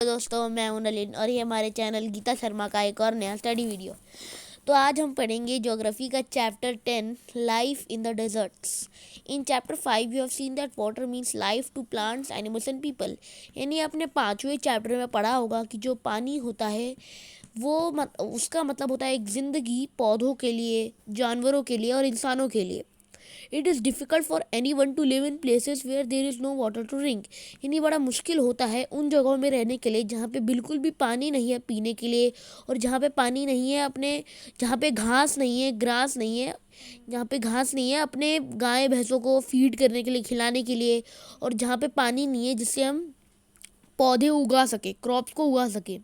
दोस्तों, मैं हूं नलिन और ये हमारे चैनल गीता शर्मा का एक और नया स्टडी वीडियो। तो आज हम पढ़ेंगे ज्योग्राफी का chapter 10 life in the deserts. In chapter 5 you have seen that water means life to plants animals and people. यानी आपने 5वें चैप्टर में पढ़ा होगा कि जो पानी होता है वो उसका मतलब होता है एक ज़िंदगी पौधों के लिए, जानवरों के लिए और इंसानों के लिए। It is difficult for any one to live in places where there is no water to drink. यानी बड़ा मुश्किल होता है उन जगहों में रहने के लिए जहाँ पे बिल्कुल भी पानी नहीं है पीने के लिए, और जहाँ पे पानी नहीं है जहाँ पे घास नहीं है, ग्रास नहीं है, जहाँ पे घास नहीं है अपने गाय भैंसों को फीड करने के लिए, खिलाने के लिए, और जहाँ पे पानी नहीं है जिससे हम पौधे उगा सके, क्रॉप्स को उगा सके।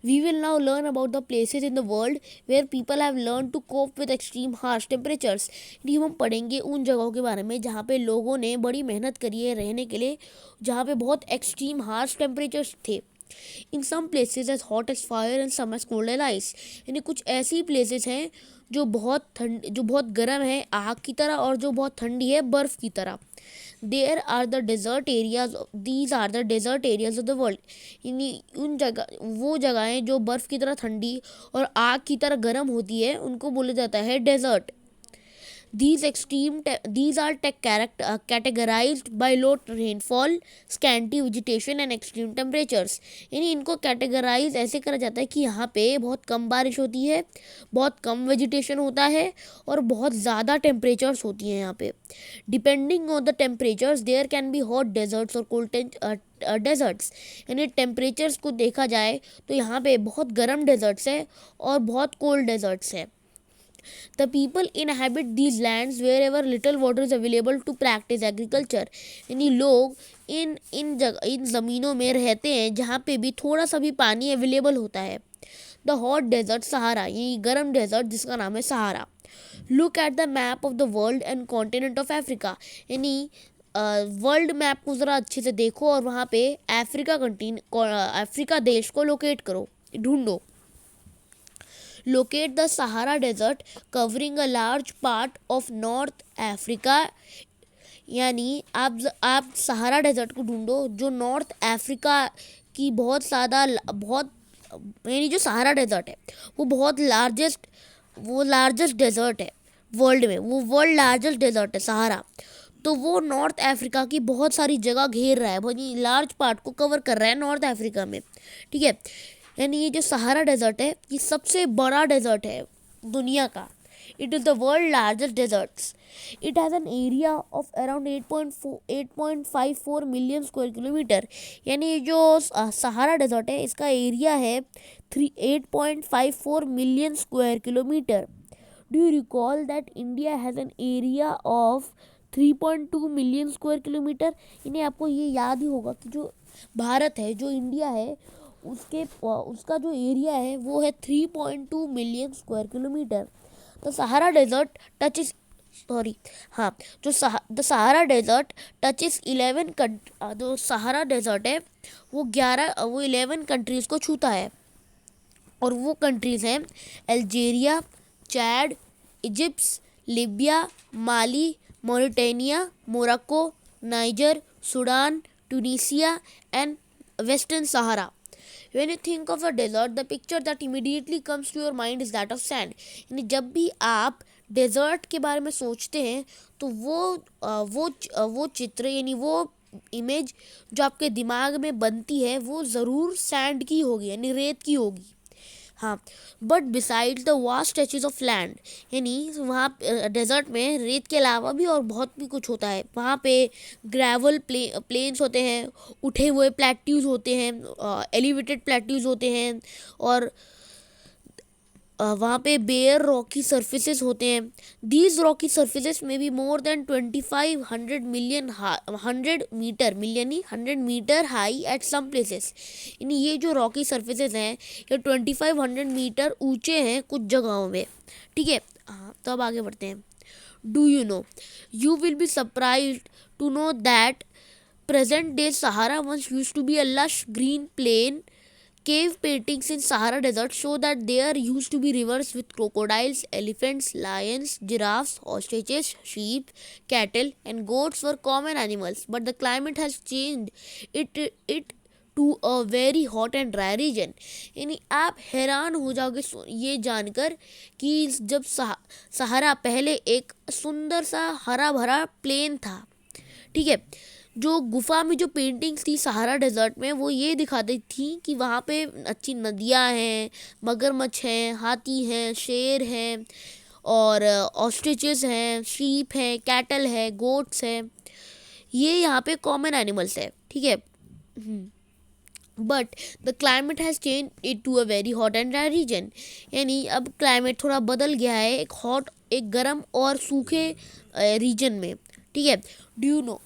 We will now learn about the places in the world where people have learned to cope with extreme harsh temperatures। ये हम पढ़ेंगे उन जगहों के बारे में जहाँ पे लोगों ने बड़ी मेहनत करी है रहने के लिए, जहाँ पे बहुत एक्सट्रीम हार्श टेम्परेचर्स थे। In some places as hot as fire and some as cold as ice. यानी कुछ ऐसी प्लेसेस हैं जो बहुत गर्म है आग की तरह, और जो बहुत ठंडी है बर्फ़ की तरह। There are the desert areas, these are the desert areas of the world. यानी उन वो जगहें जो बर्फ़ की तरह ठंडी और आग की तरह गर्म होती है उनको बोला जाता है desert. These are categorized by low rainfall, scanty vegetation and extreme temperatures। यानी इनको कैटेगराइज ऐसे करा जाता है कि यहाँ पे बहुत कम बारिश होती है, बहुत कम वेजिटेशन होता है और बहुत ज़्यादा टेम्परेचर्स होती हैं यहाँ पे। Depending on the temperatures there can be hot deserts और कोल्ड डेजर्ट्स। यानी टेम्परेचर्स को देखा जाए तो यहाँ पे बहुत गर्म डेजर्ट्स है और बहुत कोल्ड डेजर्ट्स है। The people inhabit these lands wherever little water is available to practice agriculture। यानी लोग इन ज़मीनों में रहते हैं जहाँ पे भी थोड़ा सा भी पानी अवेलेबल होता है। द हॉट डेजर्ट सहारा, ये गर्म डेजर्ट जिसका नाम है Sahara. Look at the map of the world and continent of Africa. यानी वर्ल्ड मैप को ज़रा अच्छे से देखो और वहाँ पे अफ्रीका देश को लोकेट करो, ढूंढो। Locate the Sahara Desert covering a large part of North Africa। यानी आप सहारा डेजर्ट को ढूंढो जो नॉर्थ अफ्रीका की बहुत यानी जो सहारा डेजर्ट है वो लार्जेस्ट डेजर्ट है वर्ल्ड में, वो वर्ल्ड लार्जेस्ट डेजर्ट है सहारा। तो वो नॉर्थ अफ्रीका की बहुत सारी जगह घेर रहा है, बहुत लार्ज पार्ट को कवर कर रहा है नॉर्थ अफ्रीका में, ठीक है। यानी ये जो सहारा डेजर्ट है ये सबसे बड़ा डेजर्ट है दुनिया का। It is the world largest deserts. It has an area of around 8.54 million square kilometre. यानी ये जो सहारा डेजर्ट है इसका एरिया है 8.54 million square kilometre. Do you recall that India has an area of 3.2 million square kilometre. यानी आपको ये याद ही होगा कि जो भारत है, जो इंडिया है, उसका जो एरिया है वो है 3.2 million square kilometre. The Sahara desert touches the Sahara desert touches 11 जो सहारा डेजर्ट है वो 11 कंट्रीज़ को छूता है, और वो कंट्रीज़ हैं Algeria, Chad, Egypt, Libya, Mali, Mauritania, Morocco, niger, Sudan, Tunisia and western Sahara. When you think of a desert, the picture that immediately comes to your mind is that of sand। यानी जब भी आप desert के बारे में सोचते हैं तो वो चित्र यानी वो इमेज जो आपके दिमाग में बनती है वो ज़रूर सैंड की होगी, यानी रेत की होगी। हाँ, but besides the vast stretches of land, यानी वहाँ डेजर्ट में रेत के अलावा भी और बहुत भी कुछ होता है। वहाँ पे ग्रेवल प्लेन्स होते हैं, उठे हुए प्लेट्यूज होते हैं, एलिवेटेड प्लेट्यूज होते हैं, और वहाँ पे बेयर रॉकी सर्फेसेस होते हैं। दीज रॉकी सर्फेसेस में भी more than 2500 million 100 metre high at some places. यानी ये जो रॉकी सर्फेसेस हैं ये 2500 मीटर ऊंचे हैं कुछ जगहों में, ठीक है। हाँ, तो अब आगे बढ़ते हैं। Do you know, you will be surprised to know that present day Sahara once used to be a lush green plain. Cave paintings in Sahara Desert show that there used to be rivers with crocodiles, elephants, lions, giraffes, ostriches, sheep, cattle, and goats were common animals. But the climate has changed it to a very hot and dry region. यानी आप हैरान हो जाओगे ये जानकर कि जब सहारा पहले एक सुंदर सा हरा भरा प्लेन था, ठीक है। जो गुफा में जो पेंटिंग्स थी सहारा डेजर्ट में, वो ये दिखाती थी कि वहाँ पे अच्छी नदियाँ हैं, मगरमच्छ हैं, हाथी हैं, शेर हैं, और ऑस्ट्रिचेस हैं, शीप हैं, कैटल है, गोट्स हैं। ये यहाँ पे कॉमन एनिमल्स है, ठीक है। But the climate has change it to a very hot and dry region. यानी अब क्लाइमेट थोड़ा बदल गया है एक गर्म और सूखे रीजन में, ठीक है। Do you know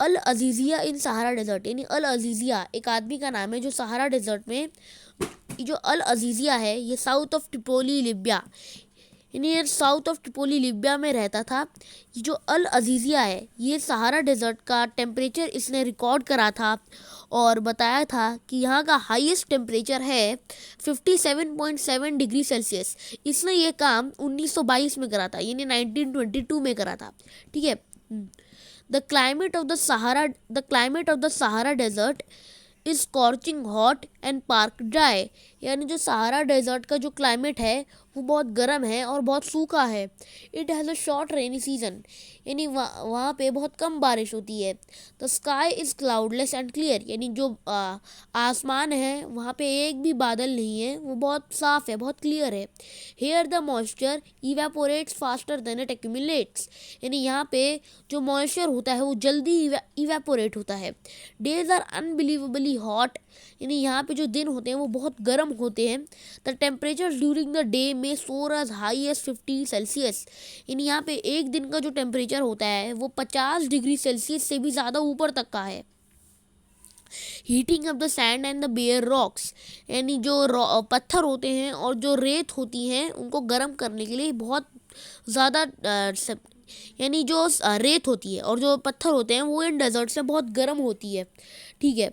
Al Aziziya in Sahara desert. यानी अल अजीज़िया एक आदमी का नाम है जो सहारा डेजर्ट में, जो अल अजीज़िया है ये साउथ ऑफ ट्रिपोली लीबिया, यानी ये साउथ ऑफ ट्रिपोली लीबिया में रहता था। ये जो अल अजीज़िया है ये सहारा डेजर्ट का टेम्परेचर इसने रिकॉर्ड करा था और बताया था कि यहाँ का हाईएस्ट टेम्परेचर है 57.7 डिग्री सेल्सियस। इसने ये काम 1922 में करा था, यानी 1922 में करा था, ठीक है। The climate of the Sahara desert is scorching hot and parched dry. यानी जो सहारा डेजर्ट का जो क्लाइमेट है वो बहुत गर्म है और बहुत सूखा है। It has a short rainy season, यानी वहाँ पे बहुत कम बारिश होती है। The sky is cloudless and clear. यानी जो आसमान है वहाँ पे एक भी बादल नहीं है, वो बहुत साफ़ है, बहुत क्लियर है। Here the moisture evaporates faster than it accumulates. यानी यहाँ पे जो मॉइस्चर होता है वो जल्दी इवेपोरेट होता है। Days are unbelievably hot. यानी यहाँ पे जो दिन होते हैं वो बहुत गर्म होते हैं। The temperature during the day में सोर एज हाई एज 50 सेल्सियस। यानी यहाँ पे एक दिन का जो टेम्परेचर होता है वो 50 डिग्री सेल्सियस से भी ज़्यादा ऊपर तक का है। Heating of the sand and the bare rocks. यानी जो पत्थर होते हैं और जो रेत होती हैं उनको गर्म करने के लिए बहुत ज़्यादा यानी जो रेत होती है और जो पत्थर होते हैं वो इन डेजर्ट से बहुत गर्म होती है, ठीक है।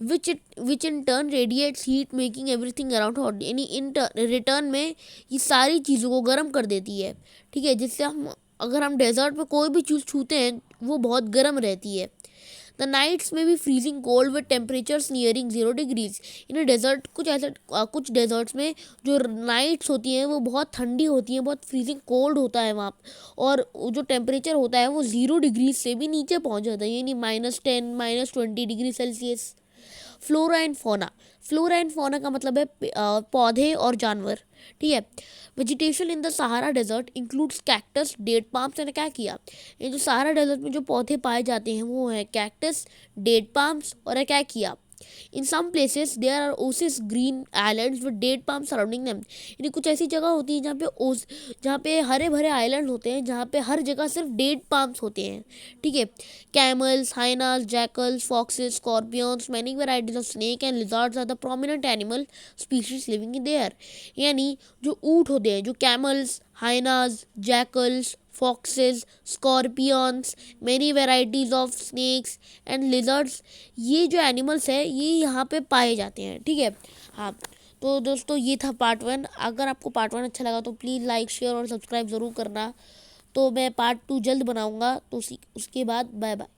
Which in turn radiates heat making everything around hot. यानी इन रिटर्न में ये सारी चीज़ों को गर्म कर देती है, ठीक है। जिससे अगर हम डेजर्ट में कोई भी चीज़ छूते हैं वो बहुत गर्म रहती है। द नाइट्स में भी freezing cold with temperatures nearing 0 degrees. In desert कुछ डेजर्ट्स में जो नाइट्स होती हैं वो बहुत ठंडी होती हैं, बहुत फ्रीजिंग कोल्ड होता है वहाँ, और जो टेम्परेचर होता है वो 0 डिग्रीज से भी नीचे पहुँच जाता है, यानी -10 -20 degree Celsius. Flora and fauna का मतलब है पौधे और जानवर, ठीक है। Vegetation in the Sahara desert includes cactus, date palms and acacia. ये जो सहारा डेजर्ट में जो पौधे पाए जाते हैं वो हैं कैक्टस, डेट पाम्स और acacia. In some places there are oasis green islands with date palm surrounding them. यानी कुछ ऐसी जगह होती है जहाँ पे हरे भरे आइलैंड होते हैं, जहाँ पे हर जगह सिर्फ डेट पाम्स होते हैं, ठीक है। Camels, hyenas, jackals, foxes, scorpions, many varieties of snake and lizards are the prominent animal species living in there. यानी जो ऊँट होते हैं, जो camels, hyenas, jackals, foxes, scorpions, many varieties of snakes and lizards, ये जो एनिमल्स है ये यहाँ पे पाए जाते हैं, ठीक है। हाँ, तो दोस्तों ये था पार्ट 1। अगर आपको पार्ट 1 अच्छा लगा तो प्लीज़ लाइक, शेयर और सब्सक्राइब ज़रूर करना। तो मैं पार्ट 2 जल्द बनाऊँगा, तो उसके बाद बाय बाय।